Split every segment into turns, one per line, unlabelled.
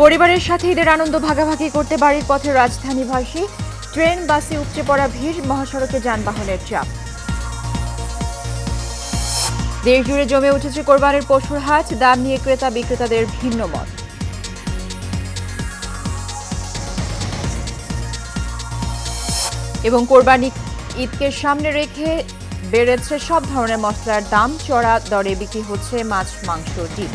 পরিবারের সাথে ঈদের আনন্দ ভাগাভাগি করতে বাড়ির পথে রাজধানীবাসী। ট্রেন বাসে উপচে পড়া ভিড়, মহাসড়কে যানবাহনের চাপ। দেশ জুড়ে জমে উঠেছে কোরবানির পশুর হাট, দাম নিয়ে ক্রেতা বিক্রেতাদের ভিন্ন মত। এবং কোরবানি ঈদকে সামনে রেখে বেড়েছে সব ধরনের মশলার দাম, চড়া দরে বিক্রি হচ্ছে মাছ, মাংস, ডিম।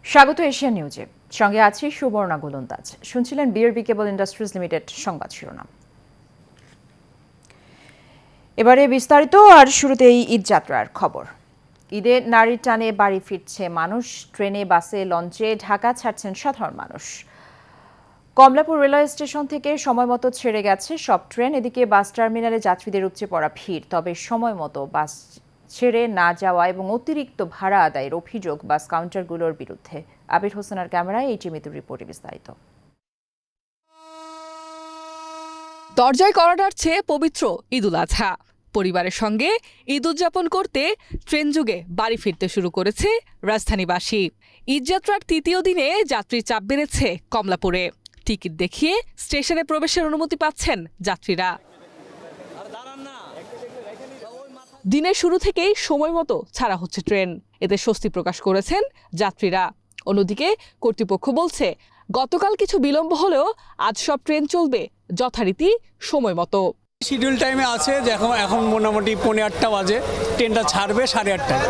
স্বাগত এশিয়া নিউজে, সঙ্গে আছি সুবর্ণা গোলন্দাজ। শুনছিলেন বিআরবি কেবল ইন্ডাস্ট্রিজ লিমিটেড সংবাদ শিরোনাম। এবারে বিস্তারিত। আর শুরুতেই ঈদ যাত্রার খবর। ঈদে নারীর টানে বাড়ি ফিরছে মানুষ। ট্রেনে, বাসে, লঞ্চে ঢাকা ছাড়ছেন সাধারণ মানুষ। কমলাপুর রেলওয়ে স্টেশন থেকে সময় মতো ছেড়ে গেছে সব ট্রেন। এদিকে বাস টার্মিনালে যাত্রীদের উপচে পড়া ভিড়। তবে সময় মতো বাস ছেড়ে না যাওয়া এবং অতিরিক্ত ভাড়া আদায়ের অভিযোগ বাস কাউন্টারগুলোর বিরুদ্ধে। আবির হোসেনের ক্যামেরায় এই টিমিতুর রিপোর্টে বিস্তারিত।
দরজায় কড়া নাড়ছে পবিত্র ঈদুল আজহা। পরিবারের সঙ্গে ঈদ উদযাপন করতে ট্রেন যুগে বাড়ি ফিরতে শুরু করেছে রাজধানীবাসী। ঈদযাত্রার তৃতীয় দিনে যাত্রীর চাপ বেড়েছে কমলাপুরে। টিকিট দেখিয়ে স্টেশনে প্রবেশের অনুমতি পাচ্ছেন যাত্রীরা। দিনের শুরু থেকেই সময় মতো ছাড়া হচ্ছে ট্রেন, এতে স্বস্তি প্রকাশ করেছেন যাত্রীরা। অন্যদিকে কর্তৃপক্ষ বলছে, গতকাল কিছু বিলম্ব হলেও আজ সব ট্রেন চলবে যথারীতি সময় মতো।
শিডিউল টাইমে আছে, এখন মোটামুটি 8:15 বাজে, ট্রেনটা ছাড়বে 8:30টায়।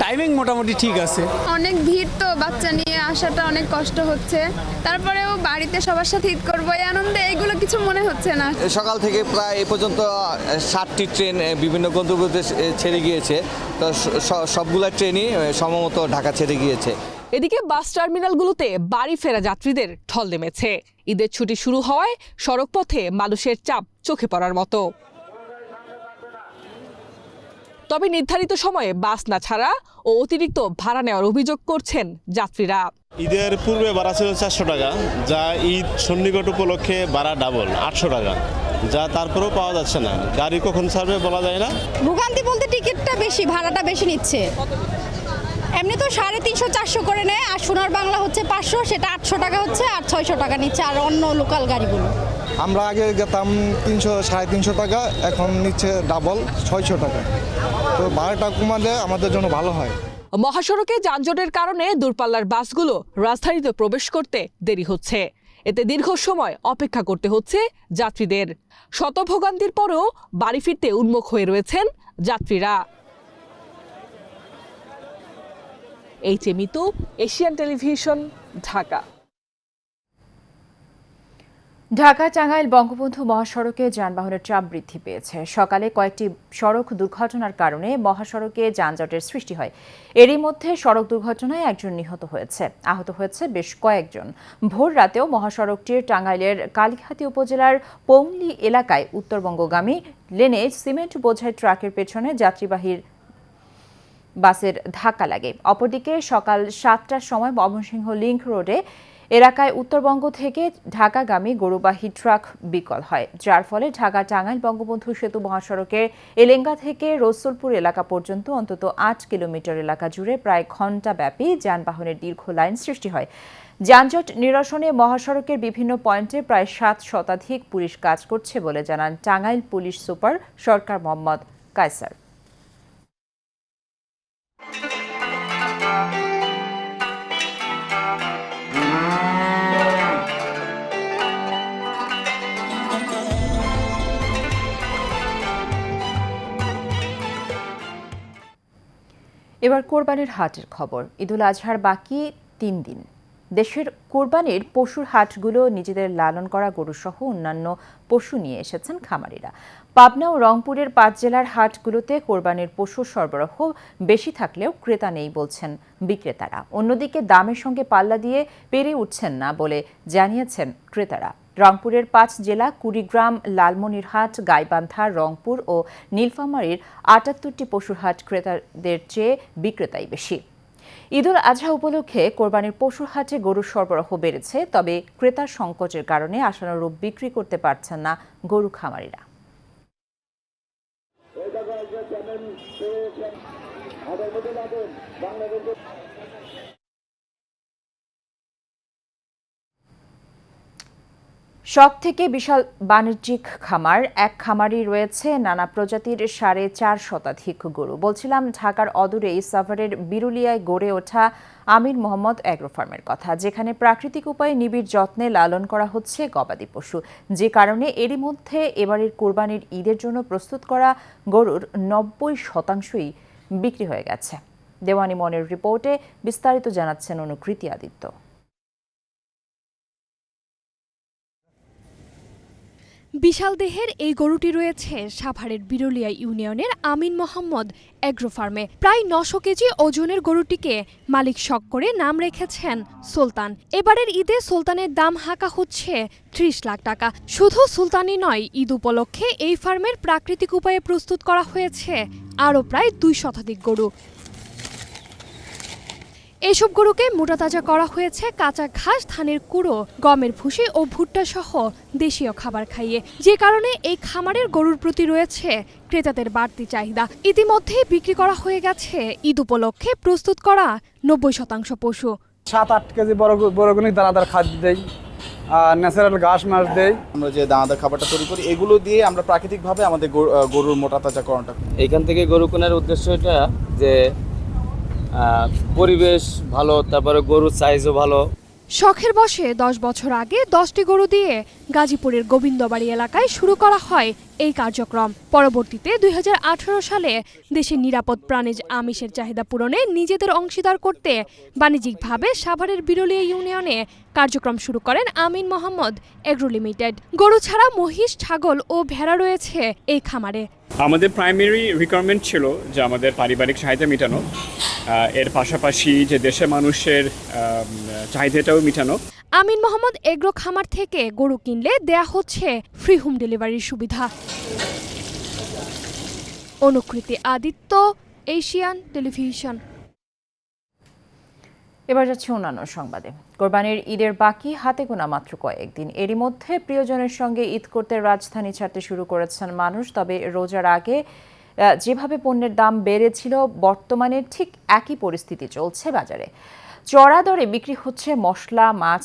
টাইমিং মোটামুটি ঠিক আছে।
অনেক ভিড় তো, বাচ্চা নিয়ে আসাটা অনেক কষ্ট হচ্ছে। তারপরেও বাড়িতে সবার সাথে ঈদ করবো, এই আনন্দে এইগুলো কিছু মনে হচ্ছে না।
সকাল থেকে প্রায় এ পর্যন্ত 7টি ট্রেন বিভিন্ন গন্তব্যতে ছেড়ে গিয়েছে। তো সবগুলা ট্রেনই সময়মতো ঢাকা ছেড়ে গিয়েছে।
এদিকে বাস টার্মিনালগুলোতে বাড়ি ফেরা যাত্রীদের ঢল নেমেছে। ঈদের ছুটি শুরু হওয়ায় সড়কপথে মানুষের চাপ চোখে পড়ার মতো। তবে নির্ধারিত সময়ে বাস না ছাড়া ও অতিরিক্ত ভাড়া নেওয়ার অভিযোগ করছেন যাত্রীরা।
ঈদের পূর্বে ভাড়া ছিল 400 টাকা, যা ঈদ সন্নিকট উপলক্ষে ভাড়া ডাবল 800 টাকা, যা তারপরেও পাওয়া যাচ্ছে না। গাড়ি কখন ছাড়বে বলা যায় না।
ভোগান্তি বলতে টিকিটটা বেশি, ভাড়াটা বেশি নিচ্ছে। এমনি তো 350-400 করে নেয়, আর সোনার বাংলা হচ্ছে 500, সেটা 800 টাকা হচ্ছে, আর 600 টাকা নিচ্ছে আর অন্য লোকাল গাড়িগুলো।
আমরা আগে যেতাম 300-350 টাকা, এখন নিচ্ছে ডাবল 600 টাকা। তো ভাড়াটা কমালে আমাদের জন্য ভালো হয়।
মহাসড়কে যানজটের কারণে দূরপাল্লার বাসগুলো রাজধানীতে প্রবেশ করতে দেরি হচ্ছে। এতে দীর্ঘ সময় অপেক্ষা করতে হচ্ছে যাত্রীদের। শত ভোগান্তির পরেও বাড়ি ফিরতে উন্মুখ হয়ে রয়েছেন যাত্রীরা। এই মিতু, এশিয়ান টেলিভিশন, ঢাকা।
ঢাকা টাঙ্গাইল বঙ্গবন্ধু মহাসড়কে যানবাহনের চাপ বৃদ্ধি পেয়েছে। সকালে কয়েকটি সড়ক দুর্ঘটনার কারণে মহাসড়কে যানজটের সৃষ্টি হয়। এরই মধ্যে সড়ক দুর্ঘটনায় একজন নিহত হয়েছে, আহত হয়েছে বেশ কয়েকজন। ভোর রাতেও মহাসড়কটির টাঙ্গাইলের কালিহাতী উপজেলার পৌংলি এলাকায় উত্তরবঙ্গগামী লেনে সিমেন্ট বোঝাই ট্রাকের পেছনে যাত্রীবাহী বাসের ধাক্কা লাগে। অপরদিকে সকাল 7টার সময় ময়মনসিংহ লিংক রোডে এলাকায় উত্তরবঙ্গ থেকে ঢাকাগামী গরুবাহী ট্রাক বিকল হয়, যার ফলে ঢাকা টাঙ্গাইল বঙ্গবন্ধু সেতু মহাসড়কের এলেঙ্গা থেকে রসুলপুর এলাকা পর্যন্ত অন্তত 8 কিলোমিটার এলাকা জুড়ে প্রায় ঘণ্টাব্যাপী যানবাহনের দীর্ঘ লাইন সৃষ্টি হয়। যানজট নিরসনে মহাসড়কের বিভিন্ন পয়েন্টে প্রায় 7 শতাধিক পুলিশ কাজ করছে বলে জানান টাঙ্গাইল পুলিশ সুপার সরকার মোহাম্মদ কায়সার। এবার কোরবানির হাটের খবর। ঈদুল আজহার বাকি 3 দিন। দেশের কোরবানির পশুর হাটগুলো নিজেদের লালন করা গরুসহ অন্যান্য পশু নিয়ে এসেছেন খামারিরা। পাবনা ও রংপুরের 5 জেলার হাটগুলোতে কোরবানির পশুর সরবরাহ বেশি থাকলেও ক্রেতা নেই বলছেন বিক্রেতারা। অন্যদিকে দামের সঙ্গে পাল্লা দিয়ে পেরে উঠছেন না বলে জানিয়েছেন ক্রেতারা। রংপুরের 5 জেলা কুড়িগ্রাম, লালমনিরহাট, গাইবান্ধা, রংপুর ও নীলফামারীর 78টি পশুর হাট ক্রেতাদের চেয়ে বিক্রেতাই বেশি। ঈদুল আজহা উপলক্ষে কোরবানির পশুর হাটে গরুর সরবরাহ বেড়েছে, তবে ক্রেতার সংকটের কারণে আশানুরূপ বিক্রি করতে পারছেন না গরু খামারিরা। সব থেকে বিশাল বাণিজ্যিক খামার এক খামারই রয়েছে নানা প্রজাতির 4.5 শতাধিক গরু। বলছিলাম ঢাকার অদূরে সাভারের বিরুলিয়ায় গড়ে ওঠা আমির মোহাম্মদ এগ্রো ফার্মের কথা, যেখানে প্রাকৃতিক উপায়ে নিবিড় যত্নে লালন করা হচ্ছে গবাদি পশু, যে কারণে এরই মধ্যে এবারের কোরবানির ঈদের জন্য প্রস্তুত করা গরুর 90% বিক্রি হয়ে গেছে। দেওয়ানি মনের রিপোর্টে বিস্তারিত জানাচ্ছেন অনুকৃতি আদিত্য।
বিশাল দেহের এই গরুটি রয়েছে সাভারের বিরুলিয়া ইউনিয়নের আমিন মোহাম্মদ এগ্রো ফার্মে। প্রায় 900 কেজি ওজনের গরুটিকে মালিক শখ করে নাম রেখেছেন সুলতান। এবারের ঈদে সুলতানের দাম হাঁকা হচ্ছে 30 লাখ টাকা। শুধু সুলতানই নয়, ঈদ উপলক্ষে এই ফার্মের প্রাকৃতিক উপায়ে প্রস্তুত করা হয়েছে আরও প্রায় 2 শতাধিক গরু। এসব গরুকে মোটা তাজা করা হয়েছে কাঁচা ঘাস, ধানের কুড়ো, গমের ভুসি ও ভুট্টা সহ দেশীয় খাবার খাইয়ে, যে কারণে এই খামারের গরুর প্রতি রয়েছে ক্রেতাদের বাড়তি চাহিদা। ইতিমধ্যেই বিক্রি করা হয়ে গেছে ঈদ উপলক্ষে প্রস্তুত করা 90% পশু।
7-8 কেজি বড় দানাদার খাদ্য দেই, ন্যাচারাল ঘাস মাছ দেই।
আমরা যে দানাদার খাবারটা তৈরি করি, এগুলো দিয়ে আমরা প্রাকৃতিকভাবে আমাদের গরুর মোটা তাজাকরণটা।
এইখান থেকে গরু কেনার উদ্দেশ্য এটা যে পরিবেশ ভালো, তারপরে গরুর সাইজও ভালো।
শখের বশে 10 বছর আগে 10টি গরু দিয়ে গাজীপুরের গোবিন্দবাড়ি এলাকায় শুরু করা হয় এই কার্যক্রম। পরবর্তীতে 2018 সালে দেশের নিরাপদ প্রাণীজ আমিষের চাহিদা পূরণে নিজেদের অংশীদার করতে বাণিজ্যিকভাবে সাভারের বিরুলিয়া ইউনিয়নে কার্যক্রম শুরু করেন আমিন মোহাম্মদ এগ্রো লিমিটেড। গরু ছাড়া মহিষ, ছাগল ও ভেড়া রয়েছে এই খামারে।
আমাদের প্রাইমারি রিকোয়ারমেন্ট ছিল যে আমাদের পারিবারিক চাহিদা মেটানো, এর পাশাপাশি যে দেশের মানুষের চাহিদাটাও মেটানো।
আমিন মোহাম্মদ এগ্রো খামার থেকে গরু কিনলে দেয়া হচ্ছে ফ্রি হোম ডেলিভারির সুবিধা। অনুকৃতি আদিত্য, এশিয়ান টেলিভিশন।
এবার যাচ্ছে অন্যান্য সংবাদে। কোরবানির ঈদের বাকি হাতে গোনা মাত্র কয়েকদিন। এরই মধ্যে প্রিয়জনের সঙ্গে ঈদ করতে রাজধানী ছাড়তে শুরু করেছেন মানুষ। তবে রোজার আগে যেভাবে পণ্যের দাম বেড়েছিল, বর্তমানে ঠিক একই পরিস্থিতি চলছে বাজারে। চড়া দরে বিক্রি হচ্ছে মশলা, মাছ,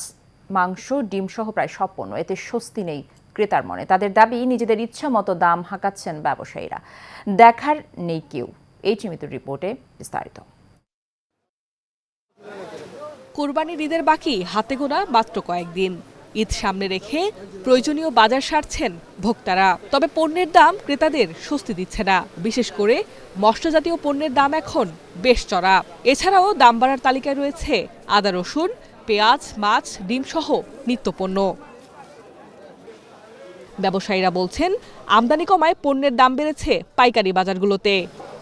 মাংস, ডিম সহ প্রায় সব পণ্য। এতে স্বস্তি নেই ক্রেতার মনে। তাদের দাবি, নিজেদের ইচ্ছা মতো দাম হাঁকাচ্ছেন ব্যবসায়ীরা। দেখার নেই কেউ। এই চিমিতুর রিপোর্টে বিস্তারিত।
কোরবানির ঈদের বাকি হাতে গোনা মাত্র কয়েকদিন। ঈদ সামনে রেখে প্রয়োজনীয় বাজার সারছেন ভোক্তারা। তবে পণ্যের দাম ক্রেতাদের স্বস্তি দিচ্ছে না। বিশেষ করে মশলাজাতীয় পণ্যের দাম এখন বেশ চড়া। এছাড়াও দাম বাড়ার তালিকায় রয়েছে আদা, রসুন, পেঁয়াজ, মাছ, ডিম সহ নিত্যপণ্য। ব্যবসায়ীরা বলছেন, আমদানি কমায় পণ্যের দাম বেড়েছে পাইকারি বাজারগুলোতে।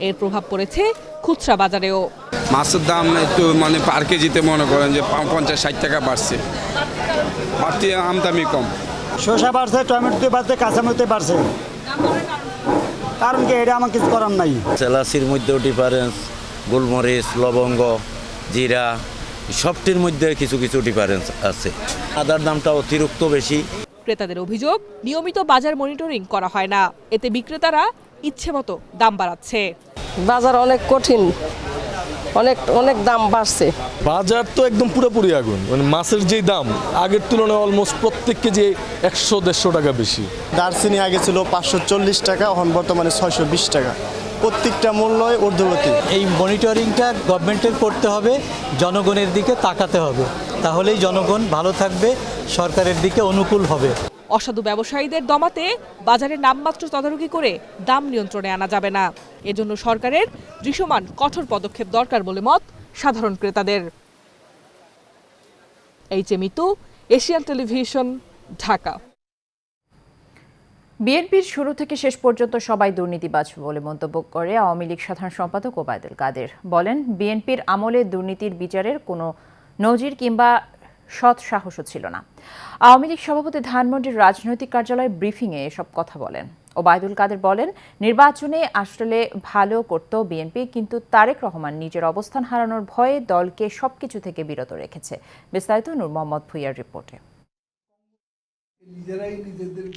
এর প্রভাব পড়েছে খুচরা বাজারেও।
মাছের দাম একটু পার কেজিতে মনে করেন যে 50-60 টাকা বাড়ছে, বাড়তি আমদানি কম।
শসা বাড়ছে, টমেটো বাড়ছে, কাঁচামরিচ বাড়ছে। কারণ কি, এটা আমার কিছু করার নাই।
এলাচির মধ্যেও ডিফারেন্স, গোলমরিচ, লবঙ্গ, জিরা সবটির মধ্যে কিছু কিছু ডিফারেন্স আছে। আদার দামটা অতিরিক্ত বেশি।
ক্রেতাদের অভিযোগ, নিয়মিত বাজার মনিটরিং করা হয় না। এতে বিক্রেতারা ইচ্ছে মতো দাম বাড়াচ্ছে।
বাজার অনেক কঠিন, অনেক দাম বাড়ছে।
বাজার তো একদম পুরোপুরি আগুন। মাছের যে দাম আগের তুলনায় অলমোস্ট প্রত্যেক কেজি 100-150 টাকা বেশি।
দারচিনি আগে ছিল 540 টাকা, এখন বর্তমানে 620 টাকা। প্রত্যেকটা মূল্যই ঊর্ধ্বগতি।
এই মনিটরিংটা গভর্নমেন্টের করতে হবে, জনগণের দিকে তাকাতে হবে, তাহলেই জনগণ ভালো থাকবে, সরকারের দিকে অনুকূল হবে।
অসাধু ব্যবসায়ীদের দমাতে বাজারের নামমাত্র তদারকি করে দাম নিয়ন্ত্রণে আনা যাবে না। এজন্য সরকারের দৃশ্যমান কঠোর পদক্ষেপ দরকার বলে মত সাধারণ ক্রেতাদের। H M Itu, Asian television, Dhaka.
বিএনপির শুরু থেকে শেষ পর্যন্ত সবাই দুর্নীতিবাজ বলে মন্তব্য করে আওয়ামী লীগ সাধারণ সম্পাদক ওবায়দুল কাদের। বলেন, বিএনপির আমলে দুর্নীতির বিচারের কোনো নজির কিংবা সৎ সাহসও ছিল না। আওয়ামী লীগ সভাপতি ধানমন্ডির রাজনৈতিক কার্যালয়ে ব্রিফিংয়ে এসব কথা বলেন। ওবায়দুল কাদের বলেন, নির্বাচনে আসলে ভালো করত বিএনপি, কিন্তু তারেক রহমান নিজের অবস্থান হারানোর ভয়ে দলকে সবকিছু থেকে বিরত রেখেছে। বিস্তারিত নূর মোহাম্মদ ভুঁইয়ার রিপোর্টে।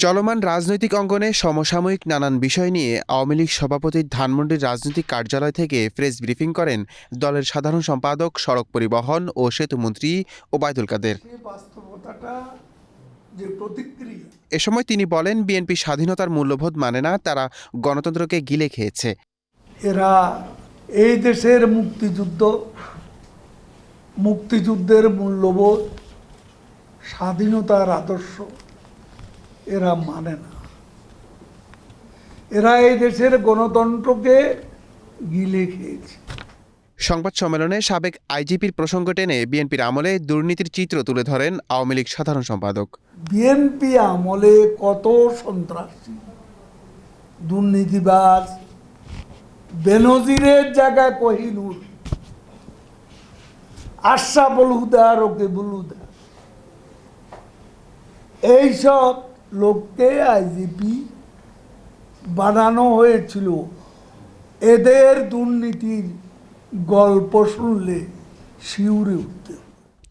চলমান রাজনৈতিক অঙ্গনে সমসাময়িক নানান বিষয় নিয়ে আওয়ামী লীগ সভাপতির ধানমন্ডির রাজনৈতিক কার্যালয় থেকে প্রেস ব্রিফিং করেন দলের সাধারণ সম্পাদক, সড়ক পরিবহন ও সেতুমন্ত্রী ওবায়দুল কাদের। এ সময় তিনি বলেন, বিএনপি স্বাধীনতার মূল্যবোধ মানে না, তারা গণতন্ত্রকে গিলে খেয়েছে।
এরা এই দেশের মুক্তিযুদ্ধের মূল্যবোধ, স্বাধীনতার আদর্শ এরা মানে না। এরা এই দেশের গণতন্ত্রকে গিলে খেয়েছে।
সংবাদ সম্মেলনে সাবেক আইজিপির প্রসঙ্গ টেনে বিএনপির আমলে দুর্নীতির চিত্র তুলে ধরেন আওয়ামী লীগ সাধারণ সম্পাদক।
বিএনপি আমলে কত সন্ত্রাসী, দুর্নীতিবাজ, বেনজিরের জায়গায় কোহিনুর, আশরাফুল হুদা, রকিবুল হুদা, এইসব লোককে আইজিপি বানানো হয়েছিল। এদের দুর্নীতির গল্প শুনলে শিউরে উঠতে।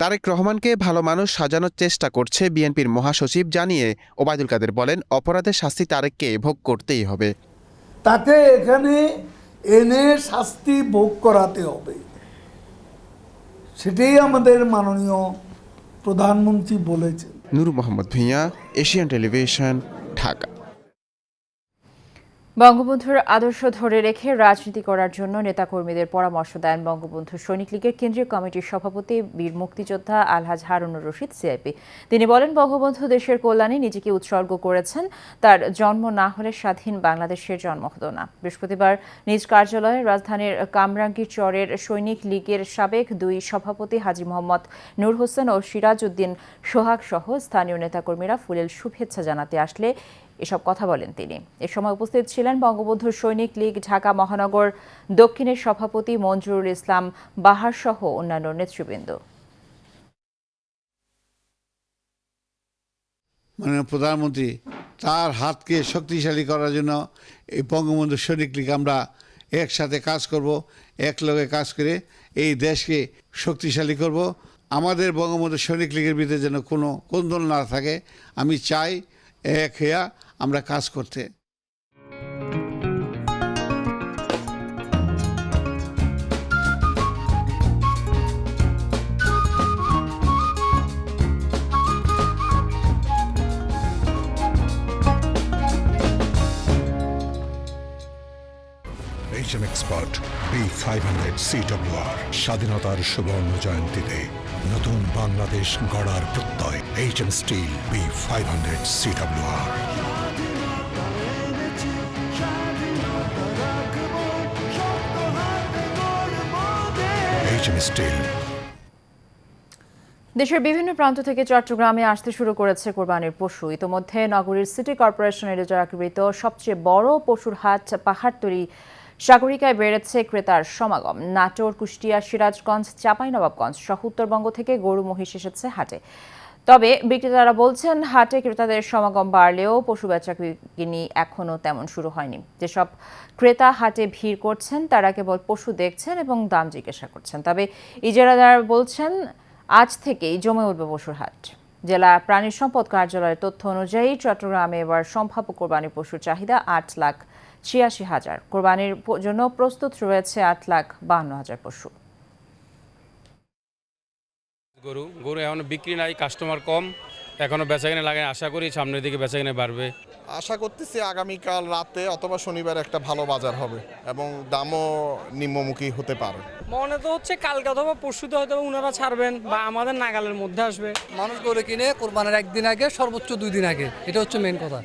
তারেক রহমানকে ভালো মানুষ সাজানোর চেষ্টা করছে বিএনপির মহাসচিব জানিয়ে ওবায়দুল কাদের বলেন, অপরাধের শাস্তি তারেককে ভোগ করতেই হবে।
তাকে এখানে এনে শাস্তি ভোগ করাতে হবে, সেটাই আমাদের মাননীয় প্রধানমন্ত্রী বলেছেন।
নূর মোহাম্মদ ভুঁইয়া, এশিয়ান টেলিভিশন, ঢাকা।
বঙ্গবন্ধুর আদর্শ ধরে রেখে রাজনীতি করার জন্য নেতাকর্মীদের পরামর্শ দেন বঙ্গবন্ধু সৈনিক লীগের কেন্দ্রীয় কমিটির সভাপতি বীর মুক্তিযোদ্ধা আলহাজ হারুনুর রশিদ সিআইপি। তিনি বলেন, বঙ্গবন্ধু দেশের কল্যাণে নিজেকে উৎসর্গ করেছেন, তার জন্ম না হলে স্বাধীন বাংলাদেশের জন্ম হতো না। বৃহস্পতিবার নিজ কার্যালয়ে রাজধানীর কামরাঙ্গীরচরের সৈনিক লীগের সাবেক দুই সভাপতি হাজী মোহাম্মদ নূর হোসেন ও সিরাজ উদ্দিন সোহাগ সহ স্থানীয় নেতাকর্মীরা ফুলেল শুভেচ্ছা জানাতে আসলে এসব কথা বলেন তিনি। এ সময় উপস্থিত ছিলেন বঙ্গবন্ধু সৈনিক লীগ ঢাকা মহানগর দক্ষিণের সভাপতি মঞ্জুরুল ইসলাম বাহার সহ অন্যান্য নেতৃবৃন্দ।
মাননীয় প্রধানমন্ত্রী তার হাতকে শক্তিশালী করার জন্য এই বঙ্গবন্ধু সৈনিক লীগ আমরা একসাথে কাজ করব, একলগে কাজ করে এই দেশকে শক্তিশালী করব। আমাদের বঙ্গবন্ধু সৈনিক লীগের ভিতরে যেন কোনো কোন্দল না থাকে, আমি চাই এক হইয়া আমরা কাজ করতে।
HM Expert B500 CWR স্বাধীনতার সুবর্ণ জয়ন্তীতে নতুন বাংলাদেশ গড়ার প্রত্যয়। HM Steel B500 CWR। HM Steel।
দেশের বিভিন্ন প্রান্ত থেকে চট্টগ্রামে আসতে শুরু করেছে কোরবানির পশু। ইতোমধ্যে নগরীর সিটি কর্পোরেশনের ইজারাকৃত সবচেয়ে বড় পশুর হাট পাহাড়তলী সাগরিকায় বেড়েছে ক্রেতার সমাগম। নাটোর, কুষ্টিয়া, সিরাজগঞ্জ, চাঁপাইনবাবগঞ্জ সহ উত্তরবঙ্গ থেকে গরু মহিষ এসেছে হাটে। তবে বিক্রেতারা বলছেন, হাটে ক্রেতাদের সমাগম বাড়লেও পশু বেচাকেনি এখনও তেমন শুরু হয়নি। যেসব ক্রেতা হাটে ভিড় করছেন তারা কেবল পশু দেখছেন এবং দাম জিজ্ঞাসা করছেন। তবে ইজারাদার বলছেন, আজ থেকেই জমে উঠবে পশুর হাট। জেলা প্রাণী সম্পদ কার্যালয়ের তথ্য অনুযায়ী চট্টগ্রামে এবার সম্ভাব্য কোরবানির পশুর চাহিদা 8,86,000। কোরবানির জন্য প্রস্তুত রয়েছে 8,52,000 পশু।
গরু এখনো বিক্রি নাই, কাস্টমার কম, এখনো বেচাকেনা লাগে। আশা করি সামনের দিকে বেচাকেনা বাড়বে।
আশা করতেছি আগামীকাল রাতে অথবা শনিবার একটা ভালো বাজার হবে এবং দামও নিম্নমুখী হতে পারে।
মনে তো হচ্ছে কালকে অথবা পরশুতে হয়তো ওনারা ছাড়বেন বা আমাদের নাগালের মধ্যে আসবে।
মানুষ গরু কিনে কোরবানির একদিন আগে, সর্বোচ্চ 2 দিন আগে, এটা হচ্ছে মেন কথা।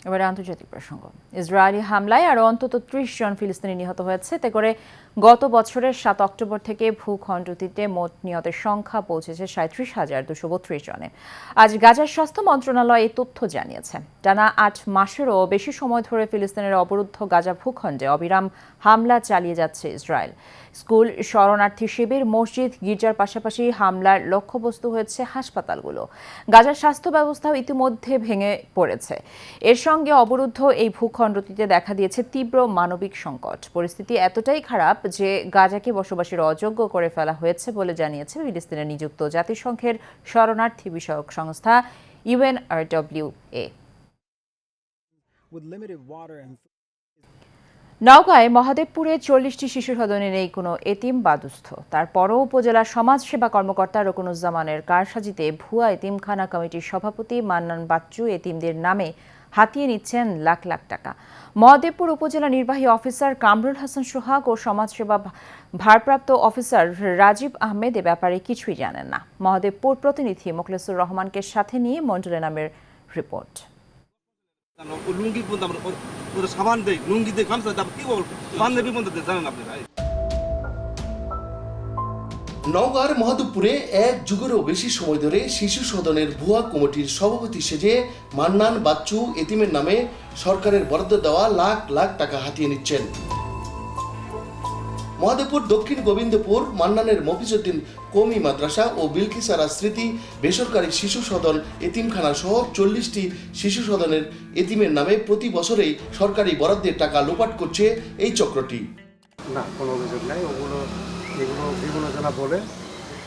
এবারে আন্তর্জাতিক প্রসঙ্গ। ইসরায়েলি হামলায় আরও অন্তত 30 জন ফিলিস্তিনি নিহত হয়েছে, এতে করে গত বছরের 7 অক্টোবর থেকে ভূখণ্ডটিতে মোট নিহতের সংখ্যা পৌঁছেছে 37,232 জনে। আজ গাজার স্বাস্থ্য মন্ত্রণালয় এই তথ্য জানিয়েছে। টানা 8 মাসেরও বেশি সময় ধরে ফিলিস্তিনের অবরুদ্ধ গাজা ভূখণ্ডে অবিরাম হামলা চালিয়ে যাচ্ছে ইসরায়েল। স্কুল, শরণার্থী শিবির, মসজিদ, গির্জার পাশাপাশি হামলার লক্ষ্যবস্তু হয়েছে হাসপাতালগুলো। গাজার স্বাস্থ্য ব্যবস্থাও ইতিমধ্যে ভেঙে পড়েছে। এর সঙ্গে অবরুদ্ধ এই ভূখণ্ডটিতে দেখা দিয়েছে তীব্র মানবিক সংকট। পরিস্থিতি এতটাই খারাপ যে গাজাকে বসবাসের অযোগ্য করে ফেলা হয়েছে বলে জানিয়েছে ফিলিস্তিনে নিযুক্ত জাতিসংঘের শরণার্থী বিষয়ক সংস্থা UNRWA। নওগাঁয় মহাদেবপুরে 40টি শিশু সদনে নেই কোনো এতিম বা দুস্থ। তারপরও উপজেলা সমাজসেবা কর্মকর্তা রকুনুজ্জামানের কারসাজিতে ভুয়া এতিমখানা কমিটির সভাপতি মান্নান বাচ্চু এতিমদের নামে হাতিয়ে নিচ্ছেন লাখ লাখ টাকা। মহাদেবপুর উপজেলা নির্বাহী অফিসার কামরুল হাসান সোহাগ ও সমাজসেবা ভারপ্রাপ্ত অফিসার রাজীব আহমেদ এ ব্যাপারে কিছুই জানেন না। মহাদেবপুর প্রতিনিধি মোখলেসুর রহমানকে সাথে নিয়ে মন্ডলে নামের রিপোর্ট।
নওগাঁর মহাদেবপুরে 1 যুগেরও বেশি সময় ধরে শিশু সদনের ভুয়া কমিটির সভাপতি সেজে মান্নান বাচ্চু এতিমের নামে সরকারের বরাদ্দ দেওয়া লাখ লাখ টাকা হাতিয়ে নিচ্ছেন। মহাদেবপুর দক্ষিণ গোবিন্দপুর মান্নানের মফিজউদ্দিন কওমি মাদ্রাসা ও বিলকিসারা স্মৃতি বেসরকারি শিশু সদন এতিমখানা সহ 40টি শিশু সদনের এতিমের নামে প্রতি বছরেই সরকারি বরাদ্দের টাকা লোপাট করছে এই চক্রটি।
না, কোনো অভিযোগ নাই। এগুলো বিবেচনা বলে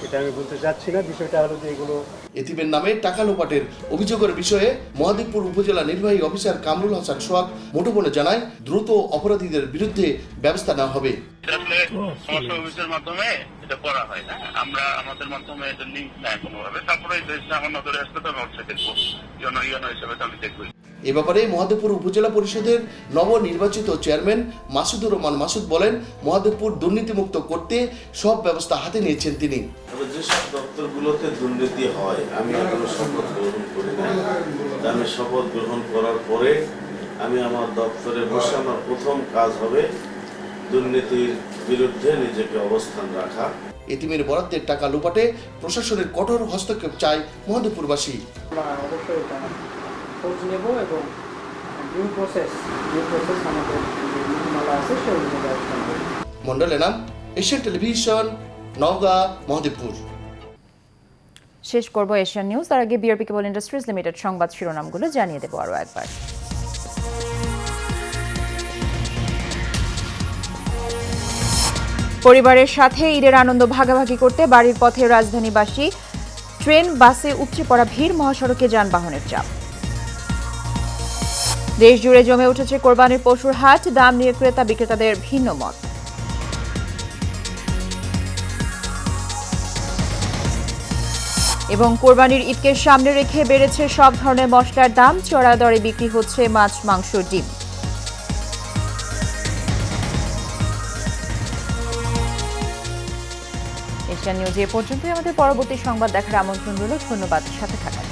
এটা আমি বলতে চাচ্ছি না। বিষয়টা হলো যে এগুলো
এতিমের নামে টাকা লোপাটের অভিযোগের বিষয়ে মহাদেবপুর উপজেলা নির্বাহী অফিসার কামরুল হাসান সোহাগ মুঠোফোনে জানায়, দ্রুত অপরাধীদের বিরুদ্ধে ব্যবস্থা নেওয়া হবে।
অফিসের মাধ্যমে এটা করা হয় না, আমরা আমাদের মাধ্যমে এটা লিঙ্ক নেয় কোনোভাবে। তারপরে আমার নজরে আসলে তো আমি অবশ্যই দেখবো, জনগণ হিসেবে তো আমি দেখবই।
এ ব্যাপারে মহাদেবপুর উপজেলা পরিষদের নবনির্বাচিত চেয়ারম্যান মাসুদুর রহমান মাসুদ বলেন, মহাদেবপুর দুর্নীতিমুক্ত করতে সব ব্যবস্থা হাতে নিয়েছেন তিনি।
যেসব দপ্তরগুলোতে দুর্নীতি হয় আমি এখনো শপথ গ্রহণ করি না। আমি শপথ গ্রহণ করার পরে আমি আমার দপ্তরে বসে আমার প্রথম কাজ হবে দুর্নীতির বিরুদ্ধে নিজেকে অবস্থান রাখা।
এতিমের বরাদ্দের টাকা লোপাটে প্রশাসনের কঠোর হস্তক্ষেপ চায় মহাদেবপুরবাসী।
খোঁজ নেব এবং ডিউ প্রসেস আমাদের যে নীতিমালা আছে সেই অনুযায়ী ব্যবস্থা নেব।
মন্ডলের নাম এশিয়ান টেলিভিশন, নওগাঁ, মহাদেবপুর।
শেষ করব এশিয়ান নিউজ। তার আগে বিআরপি কেবল ইন্ডাস্ট্রিজ লিমিটেড সংবাদ শিরোনামগুলো জানিয়ে দেব আরও একবার। পরিবারের সাথে ঈদের আনন্দ ভাগাভাগি করতে বাড়ির পথে রাজধানীবাসী। ট্রেন, বাসে উপচে পড়া ভিড়, মহাসড়কে যানবাহনের চাপ। দেশ জুড়ে জমে উঠেছে কোরবানির পশুর হাট। দাম নিয়ে ক্রেতা বিক্রেতাদের ভিন্ন মত। এবং কোরবানির ঈদকে সামনে রেখে বেড়েছে সব ধরনের মশলার দাম। চড়া দরে বিক্রি হচ্ছে মাছ, মাংস, ডিম। এশিয়ান নিউজ এ পর্যন্তই। আমাদের পরবর্তী সংবাদ দেখার আমন্ত্রণ রইল। ধন্যবাদ সাথে থাকার।